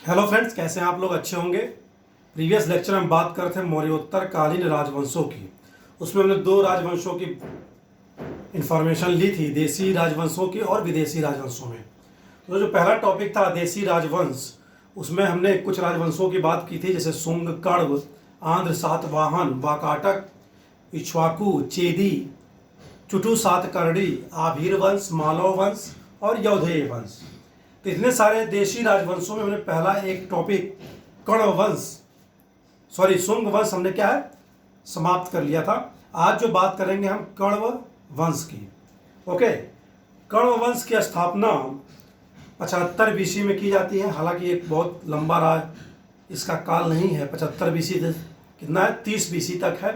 Hello friends, कैसे हैं आप लोग? अच्छे होंगे। प्रीवियस लेक्चर में बात कर रहे थे मौर्योत्तर कालीन राजवंशों की। उसमें हमने दो राजवंशों की इंफॉर्मेशन ली थी, देसी राजवंशों की और विदेशी राजवंशों में। तो जो पहला टॉपिक था देसी राजवंश, उसमें हमने कुछ राजवंशों की बात की थी, जैसे शुंग, कण्व, आंध्र, सातवाहन, वाकाटक, इक्ष्वाकु, चेदी, चुटु सातकर्णी, आभीर वंश, मालव वंश और यौधेय वंश। तो इतने सारे देशी राजवंशों में हमने पहला एक टॉपिक कण्व वंश, सॉरी शुंग वंश, हमने क्या है समाप्त कर लिया था। आज जो बात करेंगे हम कण्व वंश की। ओके, कण्व वंश की स्थापना 75 बीसी में की जाती है। हालांकि एक बहुत लंबा इसका काल नहीं है, 75 बीसी कितना है, 30 बीसी तक है।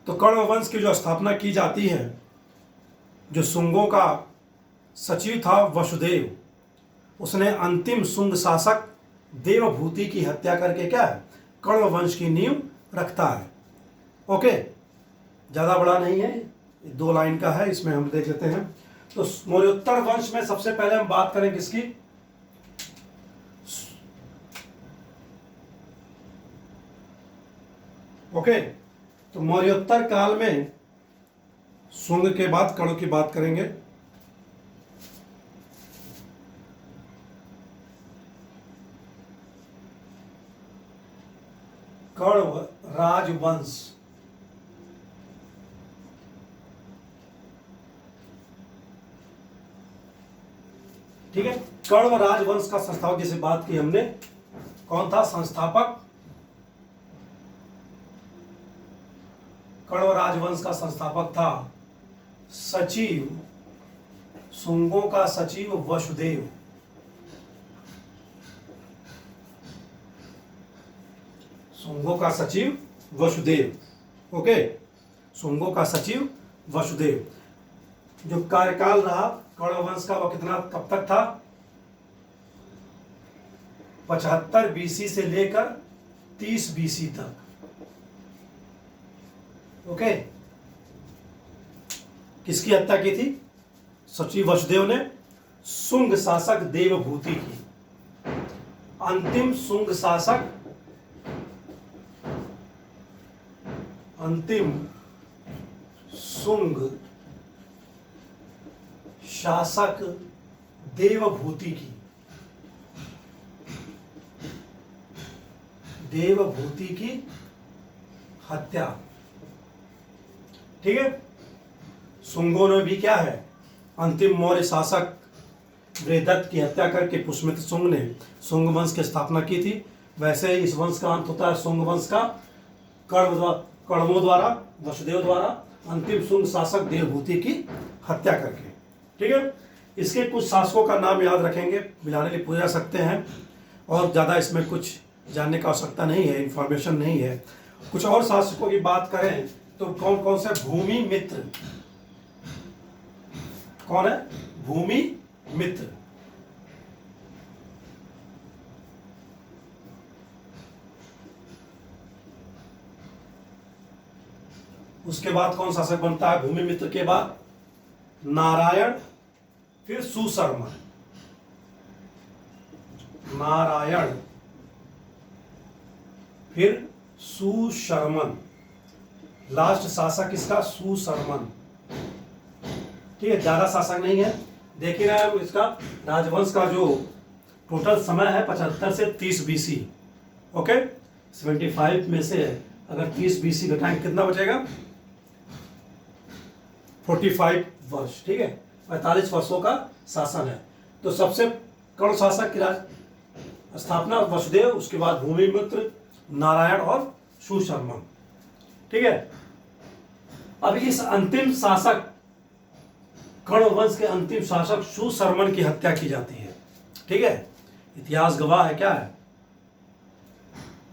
तो कण्व वंश की जो स्थापना की जाती है, जो शुंगों का सचिव था वसुदेव, उसने अंतिम शुंग शासक देवभूति की हत्या करके क्या है, कण्व वंश की नींव रखता है। ओके, ज़्यादा बड़ा नहीं है, 2 लाइन का है, इसमें हम देख लेते हैं। तो मौर्योत्तर वंश में सबसे पहले हम बात करें किसकी, ओके, तो मौर्योत्तर काल में शुंग के बाद कण्व की बात करेंगे। कण्व राजवंश, ठीक है। कण्व राजवंश का संस्थापक, जैसे बात की हमने, कौन था संस्थापक? कण्व राजवंश का संस्थापक था सचिव, शुंगों का सचिव वसुदेव। शुंगों का सचिव वसुदेव। ओके, शुंगों का सचिव वसुदेव। जो कार्यकाल रहा कण्व वंश का, वह कितना, कब तक था? 75 बीसी से लेकर 30 बीसी तक। ओके, किसकी हत्या की थी? सचिव वसुदेव ने शुंग शासक देवभूति की। अंतिम शुंग शासक, अंतिम शुंग शासक देवभूति की, देवभूति की हत्या। ठीक है, शुंगों ने भी क्या है, अंतिम मौर्य शासक वृहदत्त की हत्या करके पुष्यमित्र शुंग ने शुंग वंश की स्थापना की थी। वैसे ही इस वंश का अंत होता है शुंग वंश का कण्वों द्वारा, वसुदेव द्वारा, अंतिम शुंग शासक देवभूति की हत्या करके। ठीक है, इसके कुछ शासकों का नाम याद रखेंगे, मिलाने के लिए पूछ सकते हैं, और ज़्यादा इसमें कुछ जानने की आवश्यकता नहीं है, इंफॉर्मेशन नहीं है। कुछ और शासकों की बात करें तो कौन कौन से? भूमि मित्र, कौन है? भूमि मित्र। उसके बाद कौन शासक बनता है भूमि मित्र के बाद? नारायण, फिर सुशर्मन। नारायण, फिर सुशर्मन। लास्ट शासक किसका? सुशर्मन। ठीक है, ज्यादा शासक नहीं है। देख ही रहे हैं इसका राजवंश का जो टोटल समय है 75 से 30 बीसी। ओके, 75 में से अगर 30 बीसी घटाएंगे कितना बचेगा? 45 वर्ष। ठीक है, 45 वर्षों का शासन है। तो सबसे कौन शासक की स्थापना? वसुदेव, उसके बाद भूमि मित्र, नारायण और सुशर्मन। ठीक है, अब इस अंतिम शासक, कण्व वंश के अंतिम शासक सुशर्मन की हत्या की जाती है। ठीक है, इतिहास गवाह है क्या है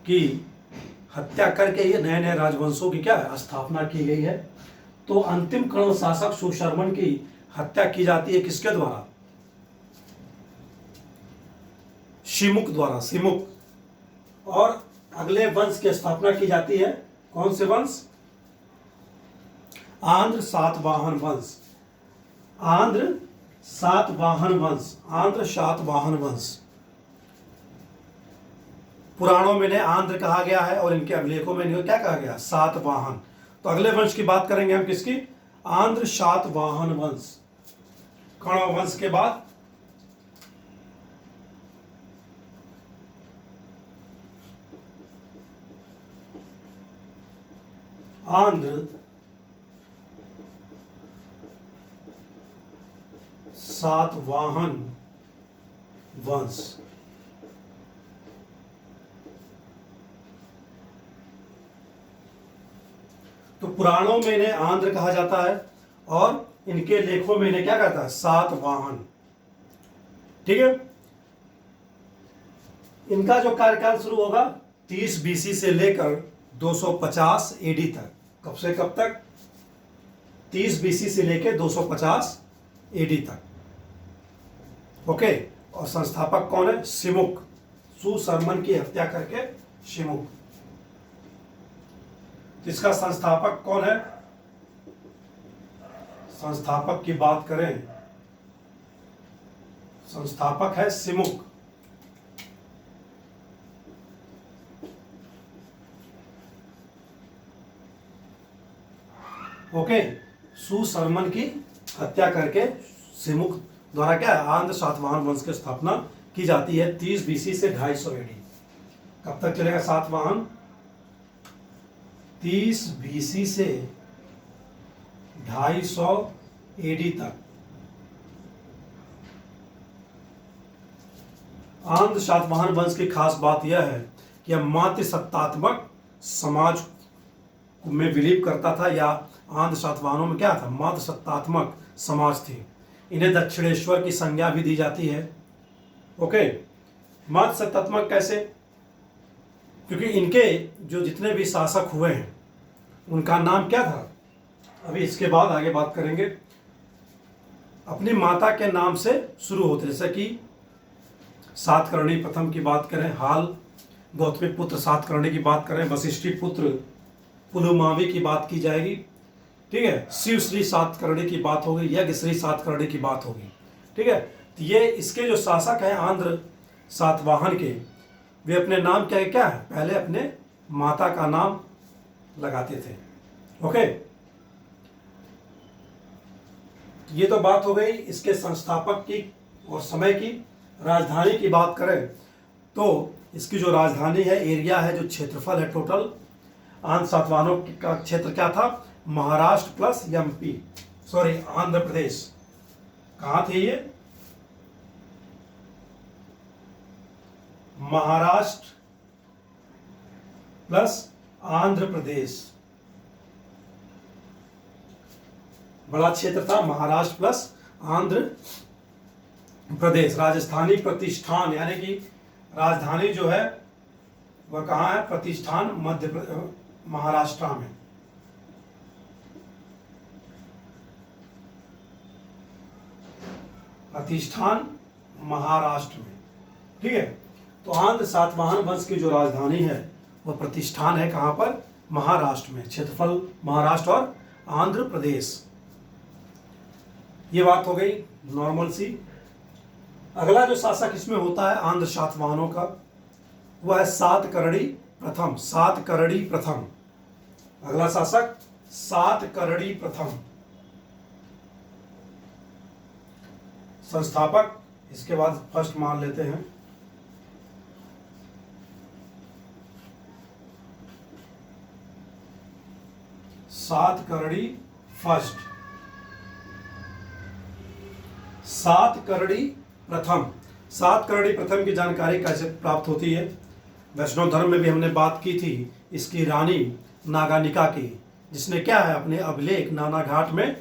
कि हत्या करके ये नए नए राजवंशों की क्या है, स्थापना की गई है। तो अंतिम कण्व शासक सुशर्मन की हत्या की जाती है किसके द्वारा? शिमुक द्वारा, शिमुक। और अगले वंश की स्थापना की जाती है, कौन से वंश? आंध्र सातवाहन वंश। आंध्र सातवाहन वंश, आंध्र सातवाहन वंश। पुराणों में इन्हें आंध्र कहा गया है और इनके अभिलेखों में इन्हें क्या कहा गया, सातवाहन। तो अगले वंश की बात करेंगे हम किसकी, आंध्र सातवाहन वंश। कण्व वंश के बाद आंध्र सातवाहन वंश। तो पुराणों में इन्हें आंध्र कहा जाता है और इनके लेखों में इन्हें क्या कहता है, सातवाहन। ठीक है। इनका जो कार्यकाल शुरू होगा 30 BC से लेकर 250 AD तक। कब से कब तक, 30 BC से लेकर 250 AD तक। ओके। और संस्थापक कौन है, सिमुक, सुशर्मन की हत्या करके सिमुक। इसका संस्थापक कौन है, संस्थापक की बात करें, संस्थापक है सिमुक। ओके। सुशर्मन की हत्या करके सिमुक द्वारा क्या है, आंध्र सातवाहन वंश की स्थापना की जाती है 30 BC से 250 AD। कब तक चलेगा सातवाहन, 30 BC से 250 AD तक। आंध्र सातवाहन वंश की खास बात यह है कि यह मातृ सत्तात्मक समाज में बिलीव करता था, या आंध्र सातवाहनों में क्या था, मातृ सत्तात्मक समाज थी। इन्हें दक्षिणेश्वर की संज्ञा भी दी जाती है। ओके। मातृ सत्तात्मक कैसे, क्योंकि इनके जो जितने भी शासक हुए हैं उनका नाम क्या था, अभी इसके बाद आगे बात करेंगे, अपनी माता के नाम से शुरू होते। जैसे कि सातकर्णी प्रथम की बात करें, हाल गौतमी पुत्र सातकर्णी की बात करें, वशिष्ठी पुत्र पुलुमावी की बात की जाएगी। ठीक है। शिव श्री सातकर्णी की बात होगी, यज्ञ श्री सातकर्णी की बात होगी। ठीक है। तो ये इसके जो शासक हैं आंध्र सातवाहन के, वे अपने नाम क्या क्या है, पहले अपने माता का नाम लगाते थे। ओके। ये तो बात हो गई इसके संस्थापक की और समय की। राजधानी की बात करें तो इसकी जो राजधानी है, एरिया है, जो क्षेत्रफल है टोटल, आंध्र सातवाहनों का क्षेत्र क्या था, Maharashtra plus MP, sorry Andhra Pradesh. कहाँ थे ये, महाराष्ट्र प्लस आंध्र प्रदेश। बड़ा क्षेत्र था, महाराष्ट्र प्लस आंध्र प्रदेश। राजस्थानी प्रतिष्ठान यानी कि राजधानी जो है वह कहाँ है, प्रतिष्ठान महाराष्ट्र में। प्रतिष्ठान महाराष्ट्र में। ठीक है। तो आंध्र सातवाहन वंश की जो राजधानी है वह प्रतिष्ठान है, कहाँ पर, महाराष्ट्र में। क्षेत्रफल महाराष्ट्र और आंध्र प्रदेश। ये बात हो गई नॉर्मल सी। अगला जो शासक इसमें होता है आंध्र सातवाहनों का, वह है सातकर्णी प्रथम। सातकर्णी प्रथम, अगला शासक सातकर्णी प्रथम। संस्थापक इसके बाद फर्स्ट मान लेते हैं, सातकर्णी फर्स्ट। सातकर्णी प्रथम। सातकर्णी प्रथम की जानकारी कैसे प्राप्त होती है, वैष्णव धर्म में भी हमने बात की थी इसकी रानी नागानिका की, जिसने क्या है अपने अभिलेख नाना घाट में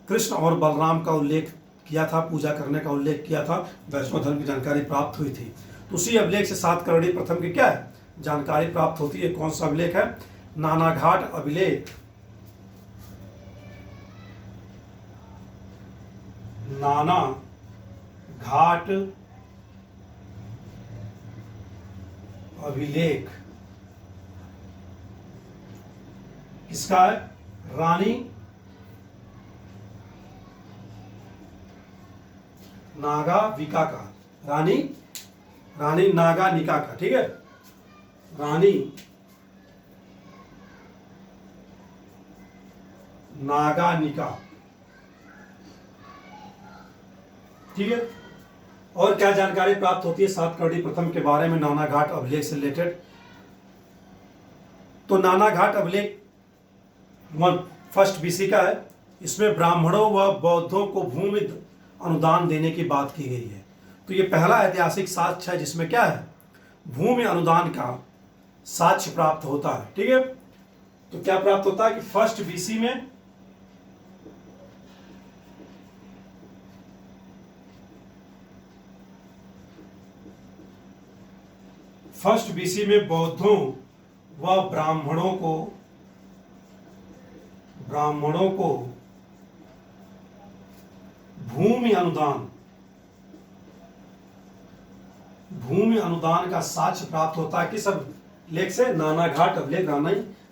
कृष्ण और बलराम का उल्लेख किया था, पूजा करने का उल्लेख किया था। वैष्णव धर्म की जानकारी प्राप्त हुई थी। तो उसी अभिलेख से सातकर्णी प्रथम की क्या है जानकारी प्राप्त होती है। कौन सा अभिलेख है, नाना घाट अभिलेख। नाना घाट अभिलेख किसका है, रानी नागाविका का, रानी नागानिका का। ठीक है। रानी नागानिका। ठीक है। और क्या जानकारी प्राप्त होती है सातकर्णी प्रथम के बारे में नानाघाट अभिलेख से रिलेटेड? तो नानाघाट अभिलेख 1 BC का है। इसमें ब्राह्मणों व बौद्धों को भूमि अनुदान देने की बात की गई है। तो ये पहला ऐतिहासिक साक्ष्य है जिसमें क्या है, भूमि अनुदान का साक्ष्य प्राप्त होता है। ठीक है। तो क्या प्राप्त होता है कि 1 BC में बौद्धों व ब्राह्मणों को भूमि अनुदान का साक्ष्य प्राप्त होता है। किस अभिलेख से? नानाघाट अभिलेख,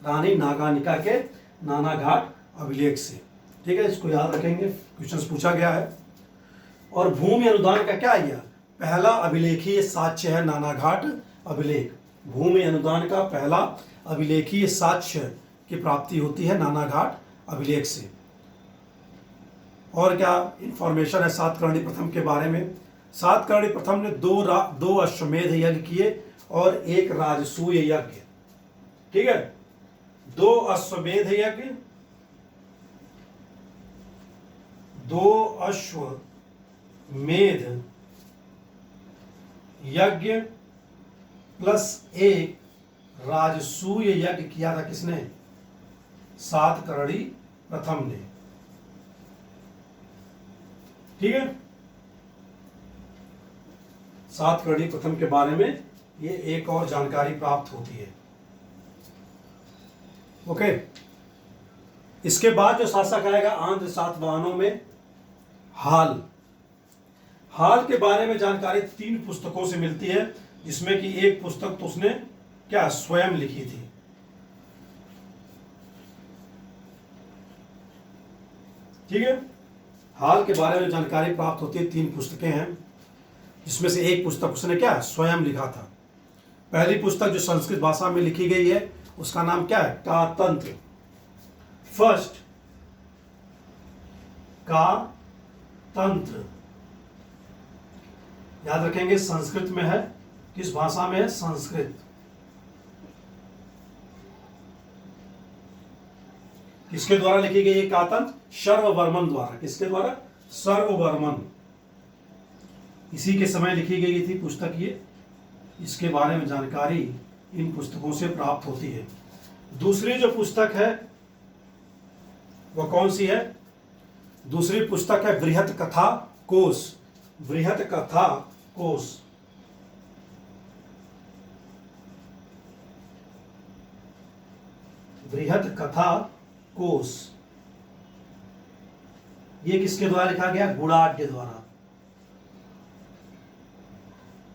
रानी नागानिका के नानाघाट अभिलेख से। ठीक है, इसको याद रखेंगे, क्वेश्चन पूछा गया है। और भूमि अनुदान का क्या है? पहला अभिलेखीय साक्ष्य है नानाघाट अभिलेख। भूमि अनुदान का पहला अभिलेखीय साक्ष्य की प्राप्ति होती है नानाघाट अभिलेख से। और क्या इंफॉर्मेशन है सातकर्णी प्रथम के बारे में? सातकर्णी प्रथम ने दो अश्वमेध यज्ञ किए और एक राजसूय यज्ञ। ठीक है, 2 अश्वमेध यज्ञ, 2 अश्वमेध यज्ञ प्लस 1 राजसूय यज्ञ किया था। किसने? सातकर्णी प्रथम ने। ठीक है, सातकर्णी प्रथम के बारे में ये एक और जानकारी प्राप्त होती है। ओके। इसके बाद जो शासक आएगा आंध्र सातवाहनों में हाल के बारे में जानकारी 3 पुस्तकों से मिलती है, जिसमें कि एक पुस्तक तो उसने क्या स्वयं लिखी थी। ठीक है, हाल के बारे में जानकारी प्राप्त होती है 3 पुस्तकें हैं, जिसमें से एक पुस्तक उसने क्या स्वयं लिखा था। पहली पुस्तक जो संस्कृत भाषा में लिखी गई है उसका नाम क्या है? का तंत्र। फर्स्ट का तंत्र, याद रखेंगे संस्कृत में है। किस भाषा में है? संस्कृत। किसके द्वारा लिखी गई है का तंत्र? सर्ववर्मन द्वारा। किसके द्वारा? सर्ववर्मन। इसी के समय लिखी गई थी पुस्तक ये। इसके बारे में जानकारी इन पुस्तकों से प्राप्त होती है। दूसरी जो पुस्तक है वह कौन सी है? दूसरी पुस्तक है बृहत कथा कोश। बृहत कथा कोश। बृहत कथा कोश ये किसके द्वारा लिखा गया? गुणाढ्य द्वारा।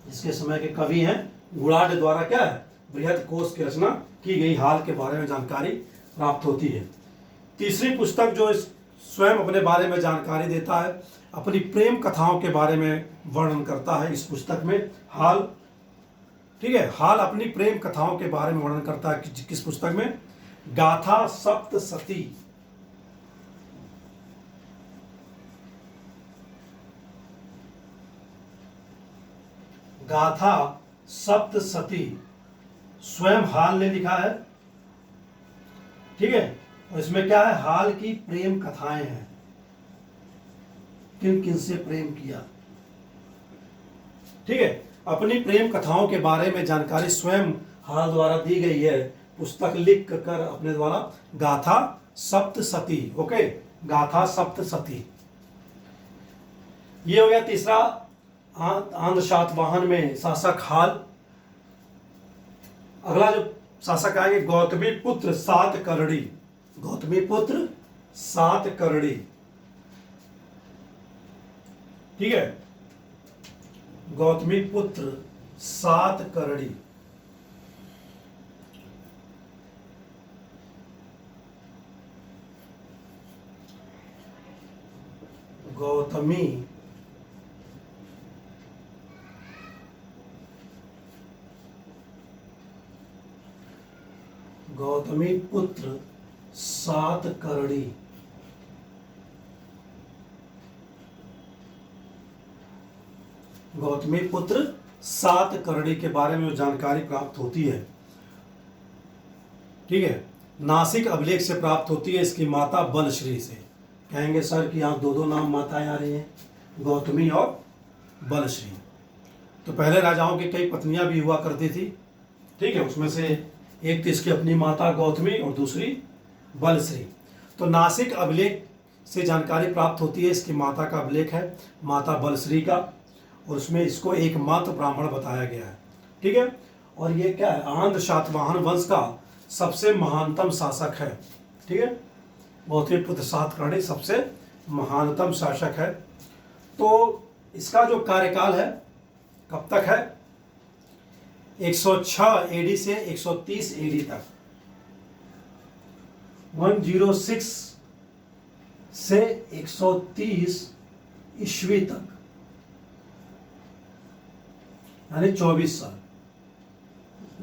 जिसके समय के कवि हैं गुणाढ्य द्वारा क्या है? बृहत कोश की रचना की गई। हाल के बारे में जानकारी प्राप्त होती है। तीसरी पुस्तक जो स्वयं अपने बारे में जानकारी देता है, अपनी प्रेम कथाओं के बारे में वर्णन करता है इस पुस्तक में हाल। ठीक है, हाल अपनी प्रेम कथाओं के बारे में वर्णन करता है। किस पुस्तक में? गाथा सप्तशती। गाथा सप्तशती स्वयं हाल ने लिखा है। ठीक है, और इसमें क्या है? हाल की प्रेम कथाएं हैं, किन किन से प्रेम किया। ठीक है, अपनी प्रेम कथाओं के बारे में जानकारी स्वयं हाल द्वारा दी गई है, पुस्तक लिख कर अपने द्वारा। गाथा सप्तशती। ओके, गाथा सप्तशती। ये हो गया तीसरा आंध्र सातवाहन में शासक हाल। अगला जो शासक आएंगे गौतमी पुत्र सातकर्णी। गौतमी पुत्र सातकर्णी। ठीक है, गौतमी पुत्र सातकर्णी। गौतमी गौतमी पुत्र सातकर्णी। गौतमी पुत्र सातकर्णी के बारे में जो जानकारी प्राप्त होती है, ठीक है, नासिक अभिलेख से प्राप्त होती है, इसकी माता बलश्री से। कहेंगे सर कि यहाँ दो दो नाम माताएं आ रही हैं, गौतमी और बलश्री। तो पहले राजाओं की कई पत्नियां भी हुआ करती थी, ठीक है, उसमें से एक तो इसकी अपनी माता गौतमी और दूसरी बलश्री। तो नासिक अभिलेख से जानकारी प्राप्त होती है, इसकी माता का अभिलेख है, माता बलश्री का, और उसमें इसको एकमात्र ब्राह्मण बताया गया है, ठीक है। और ये क्या है, आंध्र सातवाहन वंश का सबसे महानतम शासक है, ठीक है। गौतमी पुत्र सातकर्णी सबसे महानतम शासक है। तो इसका जो कार्यकाल है कब तक है, 106 एडी से 130 एडी तक, 106 से 130 ईस्वी तक, यानी 24 साल।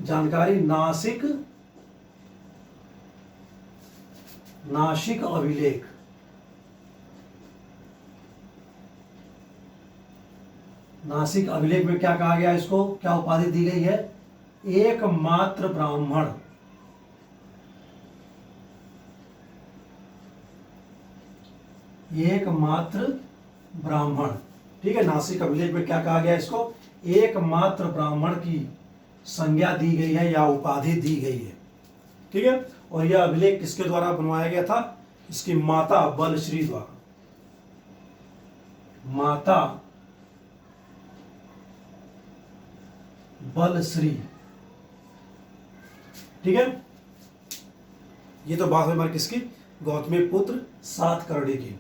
जानकारी नासिक अभिलेख, नासिक अभिलेख में क्या कहा गया, इसको क्या उपाधि दी गई है, एकमात्र ब्राह्मण। एकमात्र ब्राह्मण, ठीक है। नासिक अभिलेख में क्या कहा गया, इसको एकमात्र ब्राह्मण की संज्ञा दी गई है या उपाधि दी गई है, ठीक है। और यह अभिलेख किसके द्वारा बनवाया गया था, इसकी माता बलश्री द्वारा। माता बलश्री, ठीक है। ये तो बात है हमारी किसकी, गौतमी पुत्र सातकर्णी की।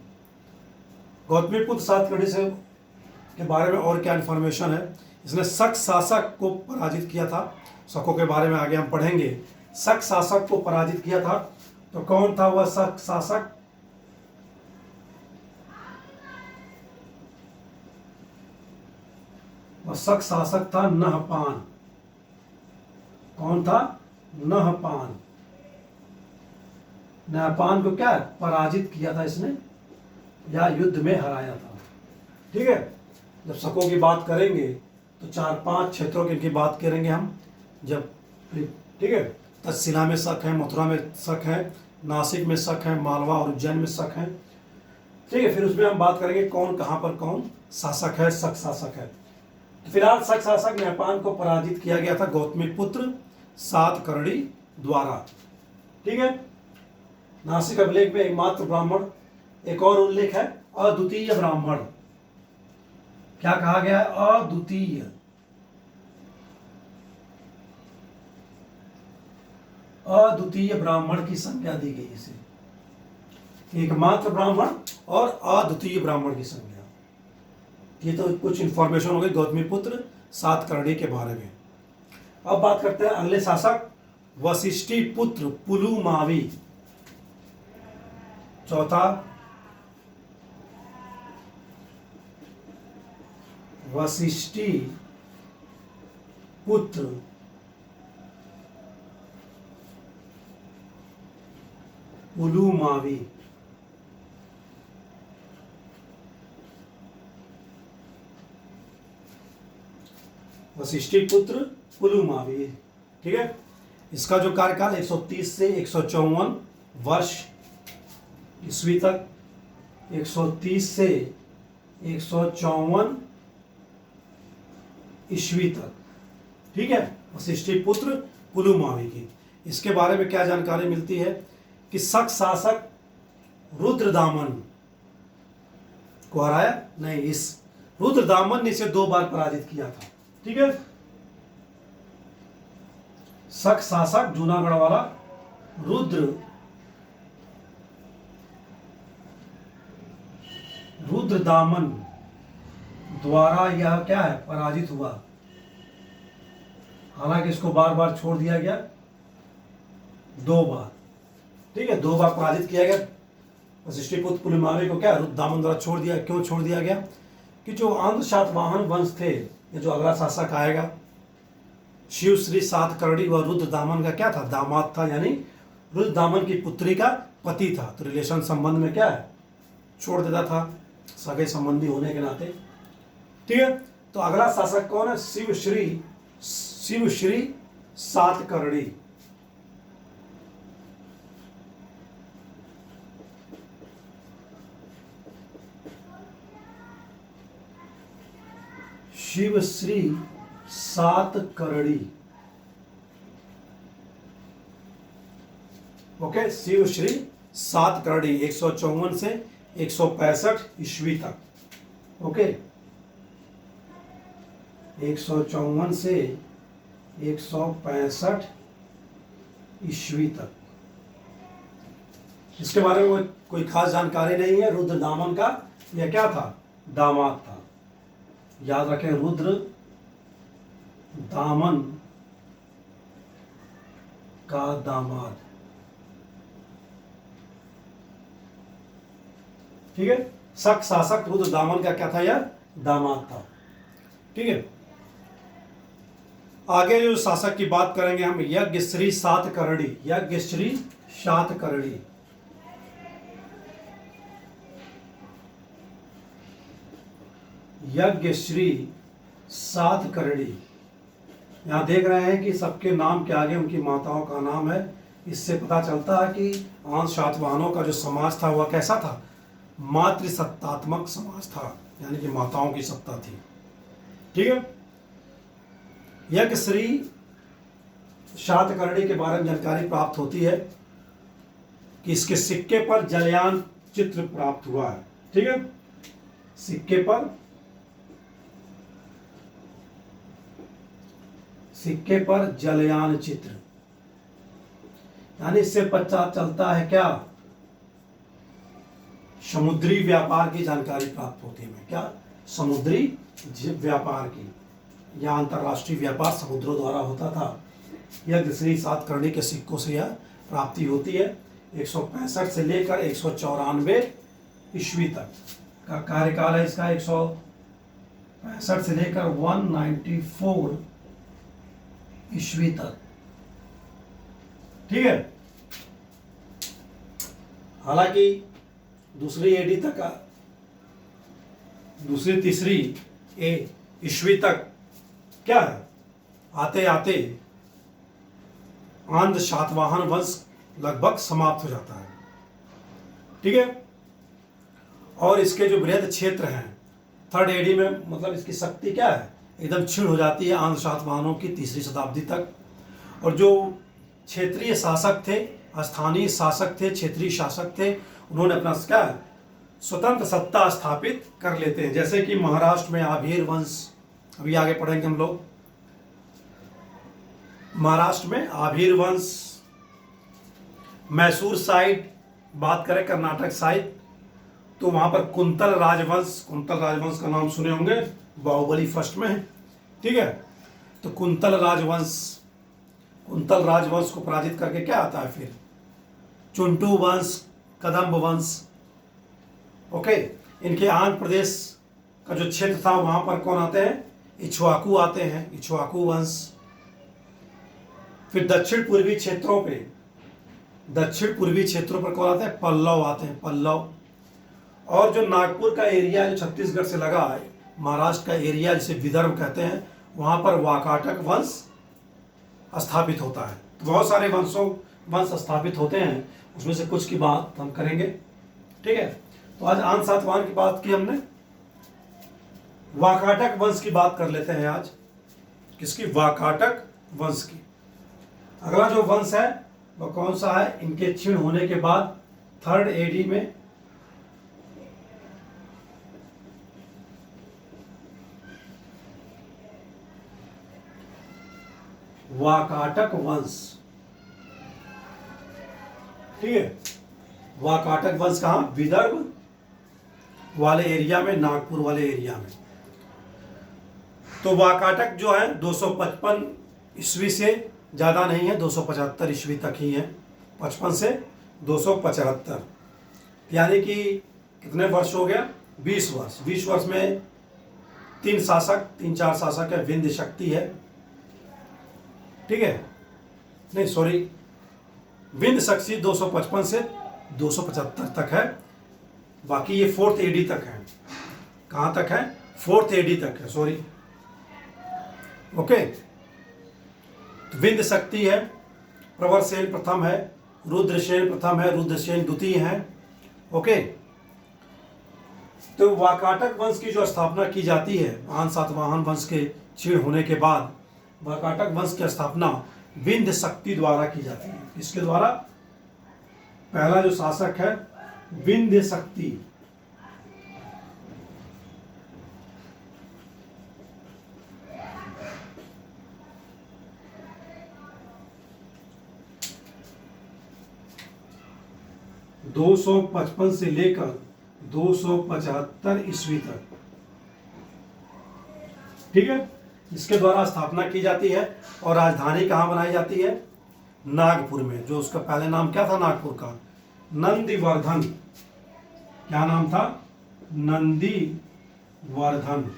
गौतमी पुत्र सातकर्णी से के बारे में और क्या इन्फॉर्मेशन है, इसने शक शासक को पराजित किया था। शकों के बारे में आगे हम पढ़ेंगे। शक शासक को पराजित किया था, तो कौन था वह शक शासक, वह शक शासक था नहपान। कौन था, नहपान। नहपान को क्या पराजित किया था इसने, या युद्ध में हराया था, ठीक है। जब शकों की बात करेंगे तो 4-5 क्षेत्रों की बात करेंगे हम जब, ठीक है। तक्षशिला में शक है, मथुरा में शक है, नासिक में शक है, मालवा और उज्जैन में शक है, ठीक है। फिर उसमें हम बात करेंगे कौन कहाँ पर कौन शासक है, शक शासक है। तो फिलहाल शक शासक नहपान को पराजित किया गया था गौतमी पुत्र सातकर्णी द्वारा, ठीक है। नासिक अभिलेख में एकमात्र ब्राह्मण, एक और उल्लेख है अद्वितीय ब्राह्मण। क्या कहा गया है, अद्वितीय। अद्वितीय ब्राह्मण की संज्ञा दी गई इसे, एकमात्र ब्राह्मण और अद्वितीय ब्राह्मण की संज्ञा। ये तो कुछ इंफॉर्मेशन हो गई गौतमी पुत्र सातकर्णी के बारे में। अब बात करते हैं अगले शासक वशिष्ठी पुत्र पुलुमावी। चौथा वशिष्ठी पुत्र पुलुमावी। वशिष्ठी पुत्र पुलुमावी, ठीक है। इसका जो कार्यकाल 130 से 154 वर्ष ईस्वी तक, 130 से 154 ईस्वी तक, ठीक है। वशिष्ठी पुत्र पुलुमावी की, इसके बारे में क्या जानकारी मिलती है कि शक शासक रुद्रदामन को हराया, नहीं, इस रुद्रदामन ने इसे 2 बार पराजित किया था, ठीक है। शक शासक जूनागढ़ वाला रुद्रदामन द्वारा यह क्या है, पराजित हुआ। हालांकि इसको बार बार छोड़ दिया गया, 2 बार, ठीक है, 2 बार पराजित किया गया। वशिष्ठी पुत्र पुलुमावी को क्या रुद्रदामन द्वारा छोड़ दिया। क्यों छोड़ दिया गया, कि जो आंध्र सातवाहन वंश थे, ये जो अगला शासक आएगा शिव श्री सातकर्णी व रुद्रदामन का क्या था, दामाद था, यानी रुद्रदामन की पुत्री का पति था। तो रिलेशन संबंध में क्या है, छोड़ देता था सगे संबंधी होने के नाते। ठीक है, तो अगला शासक कौन है, शिव श्री सातकर्णी। शिव श्री सातकर्णी। ओके, शिव श्री सातकर्णी 154 से 165 ईस्वी तक। ओके, 154 से 165 ईस्वी तक। इसके बारे में कोई खास जानकारी नहीं है। रुद्रदामन का यह क्या था, दामाद था। याद रखें, रुद्र दामन का दामाद। ठीक है, शक शासक रुद्र दामन का क्या था, यह दामाद था। ठीक है, आगे जो शासक की बात करेंगे हम, यज्ञश्री सातकर्णी। यज्ञश्री सातकर्णी, यज्ञश्री सातकर्णी। यहाँ देख रहे हैं कि सबके नाम के आगे उनकी माताओं का नाम है। इससे पता चलता है कि आंश सातवाहनों का जो समाज था वह कैसा था, मातृसत्तात्मक समाज था, यानी कि माताओं की सत्ता थी। ठीक है, यज्ञश्री सातकर्णी के बारे में जानकारी प्राप्त होती है कि इसके सिक्के पर जलयान चित्र प्राप्त हुआ है। ठीक है, सिक्के पर जलयान चित्र, यानी इससे पता चलता है क्या, समुद्री व्यापार की जानकारी प्राप्त होती है। क्या, समुद्री व्यापार की, या अंतरराष्ट्रीय व्यापार समुद्रों द्वारा होता था। यज्ञश्री सातकर्णी के सिक्कों से यह प्राप्ति होती है। 165 से लेकर 194 ईस्वी तक का कार्यकाल है इसका। 165 से लेकर 194 ईस्वी तक। ठीक है, हालांकि दूसरी एडी तक, दूसरी तीसरी ईस्वी तक क्या है, आते आते आंध्र सातवाहन वंश लगभग समाप्त हो जाता है। ठीक है, और इसके जो बृहद क्षेत्र हैं थर्ड एडी में, मतलब इसकी शक्ति क्या है, एकदम क्षीण हो जाती है आंध्र सातवाहनों की तीसरी शताब्दी तक। और जो क्षेत्रीय शासक थे, स्थानीय शासक थे, क्षेत्रीय शासक थे, उन्होंने अपना क्या स्वतंत्र सत्ता स्थापित कर लेते हैं। जैसे कि महाराष्ट्र में आभीर वंश, अभी आगे पढ़ेंगे हम लोग। महाराष्ट्र में आभीर वंश, मैसूर साइड बात करें, कर्नाटक साइड, तो वहां पर कुंतल राजवंश का नाम सुने होंगे, बाहुबली फर्स्ट में है। ठीक है, तो कुंतल राजवंश को पराजित करके क्या आता है फिर, चुंटू वंश, कदम्ब वंश। ओके, इनके आंध्र प्रदेश का जो क्षेत्र था वहां पर कौन आते हैं, इक्ष्वाकु आते हैं, इक्ष्वाकु वंश। फिर दक्षिण पूर्वी क्षेत्रों पर कौन आते हैं, पल्लव आते हैं, पल्लव। और जो नागपुर का एरिया जो छत्तीसगढ़ से लगा है, महाराष्ट्र का एरिया जिसे विदर्भ कहते हैं, वहां पर वाकाटक वंश स्थापित होता है। तो बहुत सारे वंश स्थापित होते हैं, उसमें से कुछ की बात हम करेंगे। ठीक है, तो आज आंध्र सातवाहन की बात की हमने, वाकाटक वंश की बात कर लेते हैं आज। किसकी, वाकाटक वंश की। अगला जो वंश है वह कौन सा है, इनके क्षीण होने के बाद थर्ड एडी में वाकाटक वंश। ठीक है, वाकाटक वंश कहाँ, विदर्भ वाले एरिया में, नागपुर वाले एरिया में। तो वाकाटक जो है 255 ईस्वी से ज़्यादा नहीं है, 275 ईस्वी तक ही है, 55 से 275, यानी कि कितने वर्ष हो गया, 20 वर्ष। 20 वर्ष में 3 4 शासक है, विंध्य शक्ति है, ठीक है, नहीं सॉरी, विंध्य शक्ति 255 से 275 तक है, बाकी ये 4th AD तक है। कहाँ तक है? 4th AD तक है, सॉरी। ओके, तो विंध्य शक्ति है, प्रवरसेन प्रथम है, रुद्रसेन प्रथम है, रुद्रसेन द्वितीय है। ओके, तो वाकाटक वंश की जो स्थापना की जाती है आन सातवाहन वंश के क्षीण होने के बाद, वाकाटक वंश की स्थापना विंध्य शक्ति द्वारा की जाती है। इसके द्वारा पहला जो शासक है विंध्य शक्ति, दो 255 से लेकर 275 ईस्वी तक, ठीक है, इसके द्वारा स्थापना की जाती है। और राजधानी कहाँ बनाई जाती है? नागपुर में। जो उसका पहले नाम क्या था नागपुर का? नंदीवर्धन। क्या नाम था? नंदीवर्धन।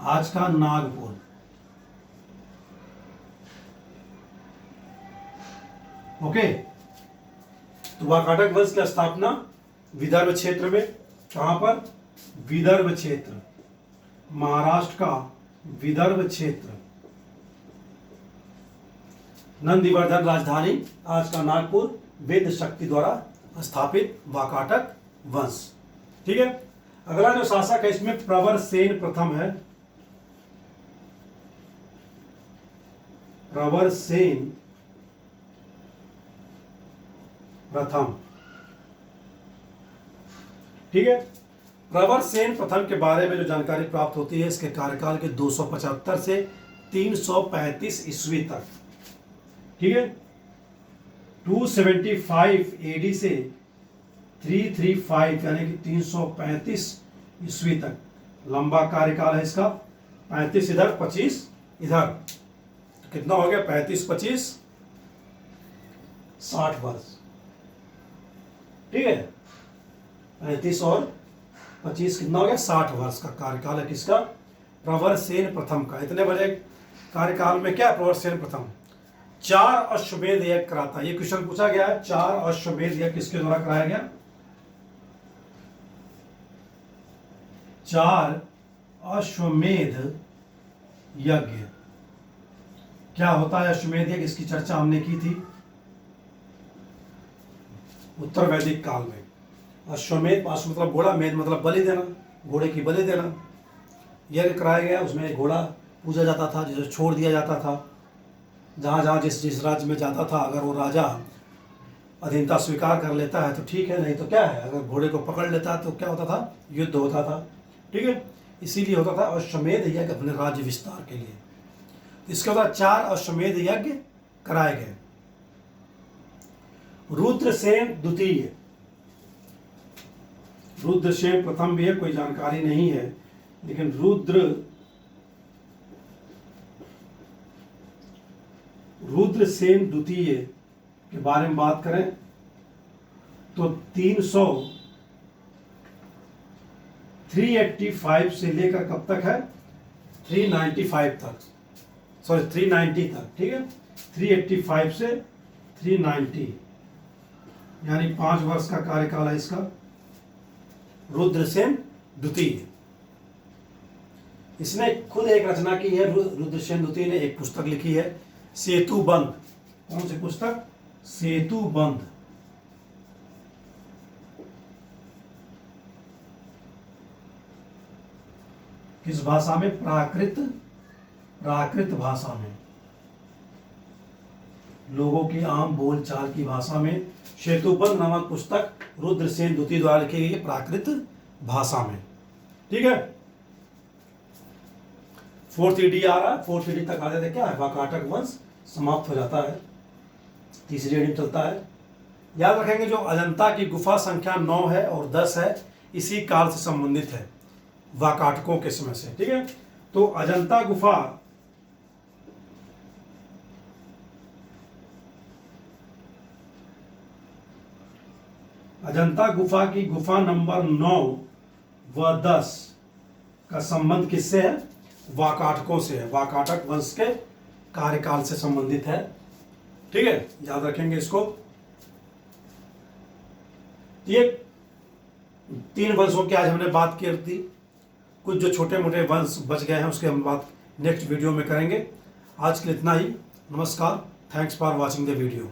आज का नागपुर। ओके, तो वाकाटक वंश की स्थापना विदर्भ क्षेत्र में, कहां पर? विदर्भ क्षेत्र, महाराष्ट्र का विदर्भ क्षेत्र। नंदीवर्धन राजधानी, आज का नागपुर, विंध्य शक्ति द्वारा स्थापित वाकाटक वंश। ठीक है, अगला जो शासक है इसमें प्रवरसेन प्रथम है। प्रवरसेन प्रथम, ठीक है। प्रवरसेन प्रथम के बारे में जो जानकारी प्राप्त होती है इसके कार्यकाल के 275 से 335 ईस्वी तक, ठीक है। 275 AD से 335 यानी कि 335 ईस्वी तक लंबा कार्यकाल है इसका। 35 इधर 25 इधर, तो कितना हो गया? 35 25 60 वर्ष, ठीक है। 35 और 25 कितना हो गया? 60 वर्ष का कार्यकाल है किसका? प्रवरसेन प्रथम का। इतने बड़े कार्यकाल में क्या प्रवरसेन प्रथम 4 अश्वमेध यज्ञ कराता है। ये क्वेश्चन पूछा गया है, 4 अश्वमेध यज्ञ किसके द्वारा कराया गया? 4 अश्वमेध यज्ञ। क्या होता है अश्वमेध यज्ञ? इसकी चर्चा हमने की थी उत्तर वैदिक काल में। अश्वमेध, अश्व मतलब घोड़ा, मेध मतलब बलि देना, घोड़े की बलि देना। यज्ञ कराया गया, उसमें घोड़ा पूजा जाता था, जिसे छोड़ दिया जाता था। जहाँ जहाँ जिस जिस राज्य में जाता था, अगर वो राजा अधीनता स्वीकार कर लेता है तो ठीक है, नहीं तो क्या है, अगर घोड़े को पकड़ लेता है तो क्या होता था? युद्ध होता था, ठीक है। इसीलिए होता था अश्वमेध यज्ञ अपने राज्य विस्तार के लिए। इसके बाद 4 अश्वमेध यज्ञ कराए गए। रुद्रसेन द्वितीय, रुद्रसेन प्रथम भी है, कोई जानकारी नहीं है, लेकिन रुद्रसेन द्वितीय के बारे में बात करें तो 385 से लेकर कब तक है? 395 तक, सॉरी 390 तक, ठीक है। 385 से 390 यानी 5 वर्ष का कार्यकाल है इसका। रुद्रसेन द्वितीय, इसने खुद एक रचना की है। रुद्रसेन द्वितीय ने एक पुस्तक लिखी है, सेतुबंध। कौन सी पुस्तक? सेतुबंध। किस भाषा में? प्राकृत भाषा में, लोगों की आम बोलचाल की भाषा में सेतुबंध नामक पुस्तक रुद्रसेन द्वितीय द्वारा लिखी गई है, प्राकृत भाषा में, ठीक है। 4th AD आ रहा है, 4th AD तक आ जाते क्या है? वाकाटक वंश समाप्त हो जाता है, 3री AD चलता है। याद रखेंगे जो अजंता की गुफा संख्या 9 है और 10 है, इसी काल से संबंधित है, वाकाटकों के समय से, ठीक है। तो अजंता गुफा की गुफा नंबर 9 व 10 का संबंध किससे है? वाकाटकों से है। वाकाटक वंश के कार्यकाल से संबंधित है। ठीक है, याद रखेंगे इसको। ये 3 वंशों की आज हमने बात की थी। कुछ जो छोटे मोटे वंश बच गए हैं उसके हम बात नेक्स्ट वीडियो में करेंगे। आज के लिए इतना ही। नमस्कार। Thanks for watching the video.